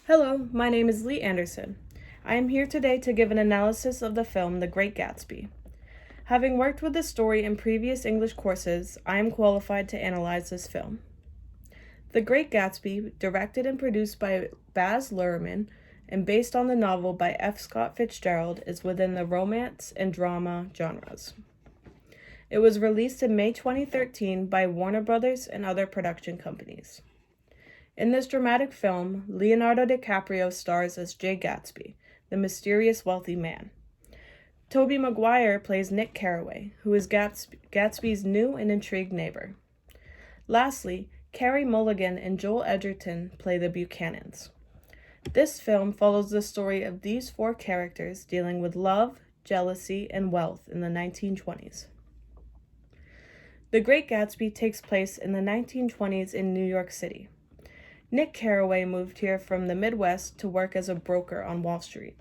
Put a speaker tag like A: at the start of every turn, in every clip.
A: Hello, my name is Lee Anderson. I am here today to give an analysis of the film The Great Gatsby. Having worked with this story in previous English courses, I am qualified to analyze this film. The Great Gatsby, directed and produced by Baz Luhrmann and based on the novel by F. Scott Fitzgerald, is within the romance and drama genres. It was released in May 2013 by Warner Brothers and other production companies. In this dramatic film, Leonardo DiCaprio stars as Jay Gatsby, the mysterious wealthy man. Tobey Maguire plays Nick Carraway, who is Gatsby's new and intrigued neighbor. Lastly, Carey Mulligan and Joel Edgerton play the Buchanans. This film follows the story of these four characters dealing with love, jealousy, and wealth in the 1920s. The Great Gatsby takes place in the 1920s in New York City. Nick Carraway moved here from the Midwest to work as a broker on Wall Street.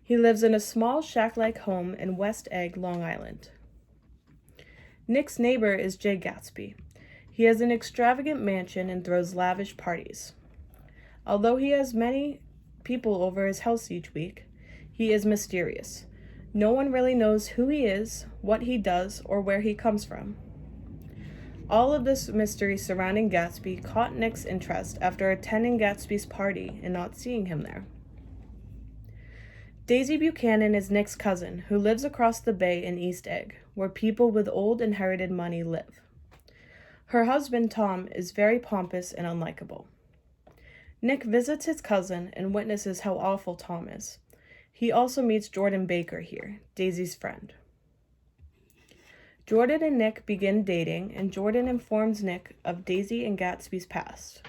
A: He lives in a small shack-like home in West Egg, Long Island. Nick's neighbor is Jay Gatsby. He has an extravagant mansion and throws lavish parties. Although he has many people over his house each week, he is mysterious. No one really knows who he is, what he does, or where he comes from. All of this mystery surrounding Gatsby caught Nick's interest after attending Gatsby's party and not seeing him there. Daisy Buchanan is Nick's cousin, who lives across the bay in East Egg, where people with old inherited money live. Her husband, Tom, is very pompous and unlikable. Nick visits his cousin and witnesses how awful Tom is. He also meets Jordan Baker here, Daisy's friend. Jordan and Nick begin dating, and Jordan informs Nick of Daisy and Gatsby's past.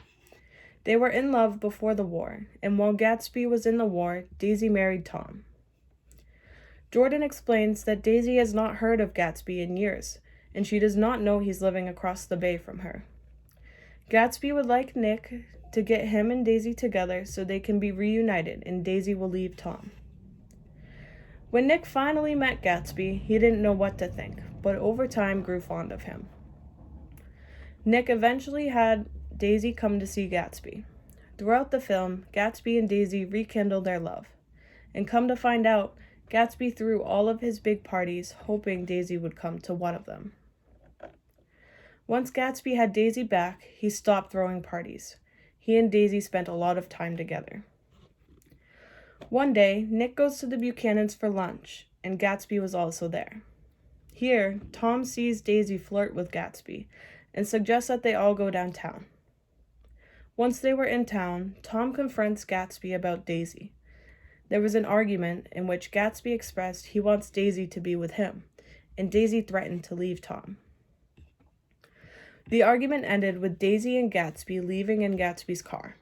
A: They were in love before the war, and while Gatsby was in the war, Daisy married Tom. Jordan explains that Daisy has not heard of Gatsby in years, and she does not know he's living across the bay from her. Gatsby would like Nick to get him and Daisy together so they can be reunited, and Daisy will leave Tom. When Nick finally met Gatsby, he didn't know what to think, but over time grew fond of him. Nick eventually had Daisy come to see Gatsby. Throughout the film, Gatsby and Daisy rekindled their love. And come to find out, Gatsby threw all of his big parties, hoping Daisy would come to one of them. Once Gatsby had Daisy back, he stopped throwing parties. He and Daisy spent a lot of time together. One day, Nick goes to the Buchanans for lunch, and Gatsby was also there. Here, Tom sees Daisy flirt with Gatsby and suggests that they all go downtown. Once they were in town, Tom confronts Gatsby about Daisy. There was an argument in which Gatsby expressed he wants Daisy to be with him, and Daisy threatened to leave Tom. The argument ended with Daisy and Gatsby leaving in Gatsby's car.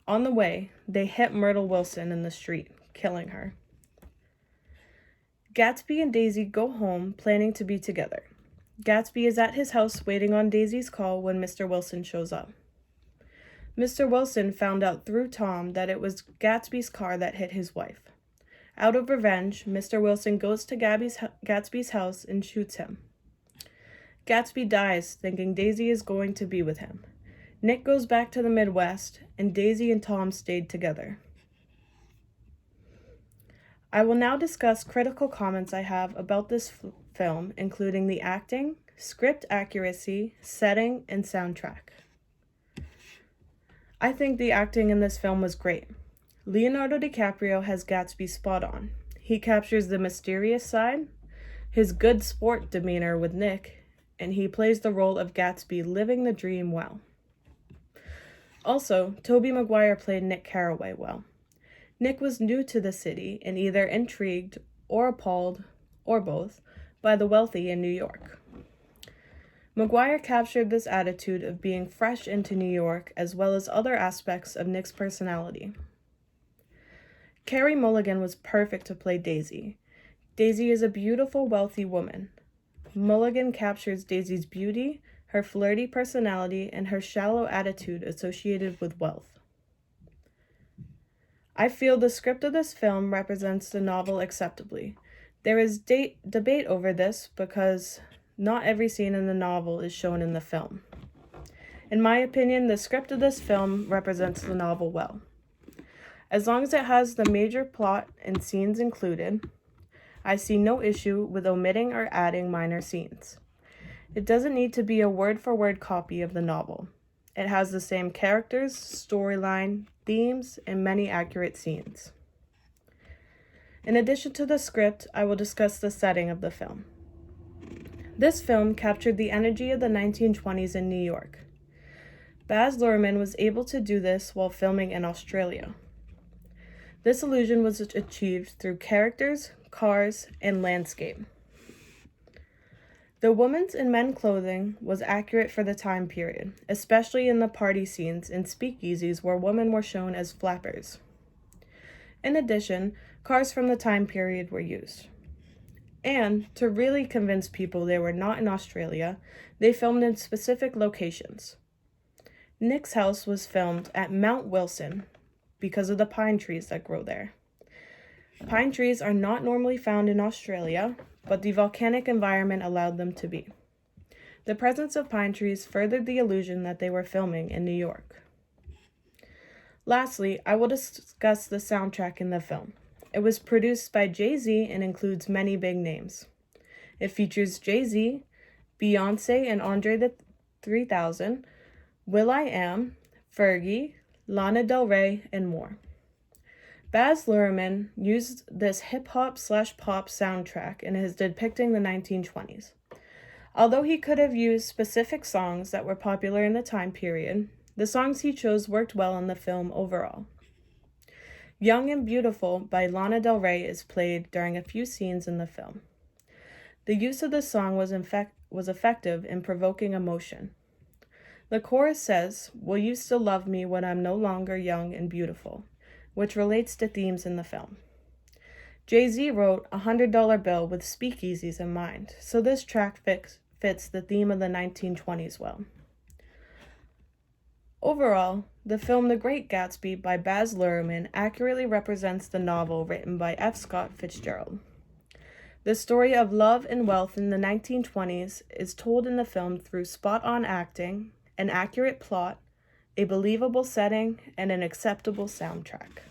A: On the way, they hit Myrtle Wilson in the street, killing her. Gatsby and Daisy go home, planning to be together. Gatsby is at his house waiting on Daisy's call when Mr. Wilson shows up. Mr. Wilson found out through Tom that it was Gatsby's car that hit his wife. Out of revenge, Mr. Wilson goes to Gatsby's house and shoots him. Gatsby dies, thinking Daisy is going to be with him. Nick goes back to the Midwest, and Daisy and Tom stayed together. I will now discuss critical comments I have about this film, including the acting, script accuracy, setting, and soundtrack. I think the acting in this film was great. Leonardo DiCaprio has Gatsby spot on. He captures the mysterious side, his good sport demeanor with Nick, and he plays the role of Gatsby living the dream well. Also, Tobey Maguire played Nick Carraway well. Nick was new to the city and either intrigued or appalled, or both, by the wealthy in New York. Maguire captured this attitude of being fresh into New York as well as other aspects of Nick's personality. Carey Mulligan was perfect to play Daisy. Daisy is a beautiful, wealthy woman. Mulligan captures Daisy's beauty, her flirty personality, and her shallow attitude associated with wealth. I feel the script of this film represents the novel acceptably. There is debate over this because not every scene in the novel is shown in the film. In my opinion, the script of this film represents the novel well. As long as it has the major plot and scenes included, I see no issue with omitting or adding minor scenes. It doesn't need to be a word-for-word copy of the novel. It has the same characters, storyline, themes, and many accurate scenes. In addition to the script, I will discuss the setting of the film. This film captured the energy of the 1920s in New York. Baz Luhrmann was able to do this while filming in Australia. This illusion was achieved through characters, cars, and landscape. The women's and men's clothing was accurate for the time period, especially in the party scenes and speakeasies where women were shown as flappers. In addition, cars from the time period were used. And, to really convince people they were not in Australia, they filmed in specific locations. Nick's house was filmed at Mount Wilson because of the pine trees that grow there. Pine trees are not normally found in Australia, but the volcanic environment allowed them to be. The presence of pine trees furthered the illusion that they were filming in New York. Lastly, I will discuss the soundtrack in the film. It was produced by Jay-Z and includes many big names. It features Jay-Z, Beyonce and Andre the 3000, will.i.am, Fergie, Lana Del Rey, and more. Baz Luhrmann used this hip-hop/pop soundtrack in his depicting the 1920s. Although he could have used specific songs that were popular in the time period, the songs he chose worked well in the film overall. Young and Beautiful by Lana Del Rey is played during a few scenes in the film. The use of the song was effective in provoking emotion. The chorus says, "Will you still love me when I'm no longer young and beautiful?" which relates to themes in the film. Jay-Z wrote a $100 bill with speakeasies in mind, so this track fits the theme of the 1920s well. Overall, the film The Great Gatsby by Baz Luhrmann accurately represents the novel written by F. Scott Fitzgerald. The story of love and wealth in the 1920s is told in the film through spot-on acting, an accurate plot, a believable setting, and an acceptable soundtrack.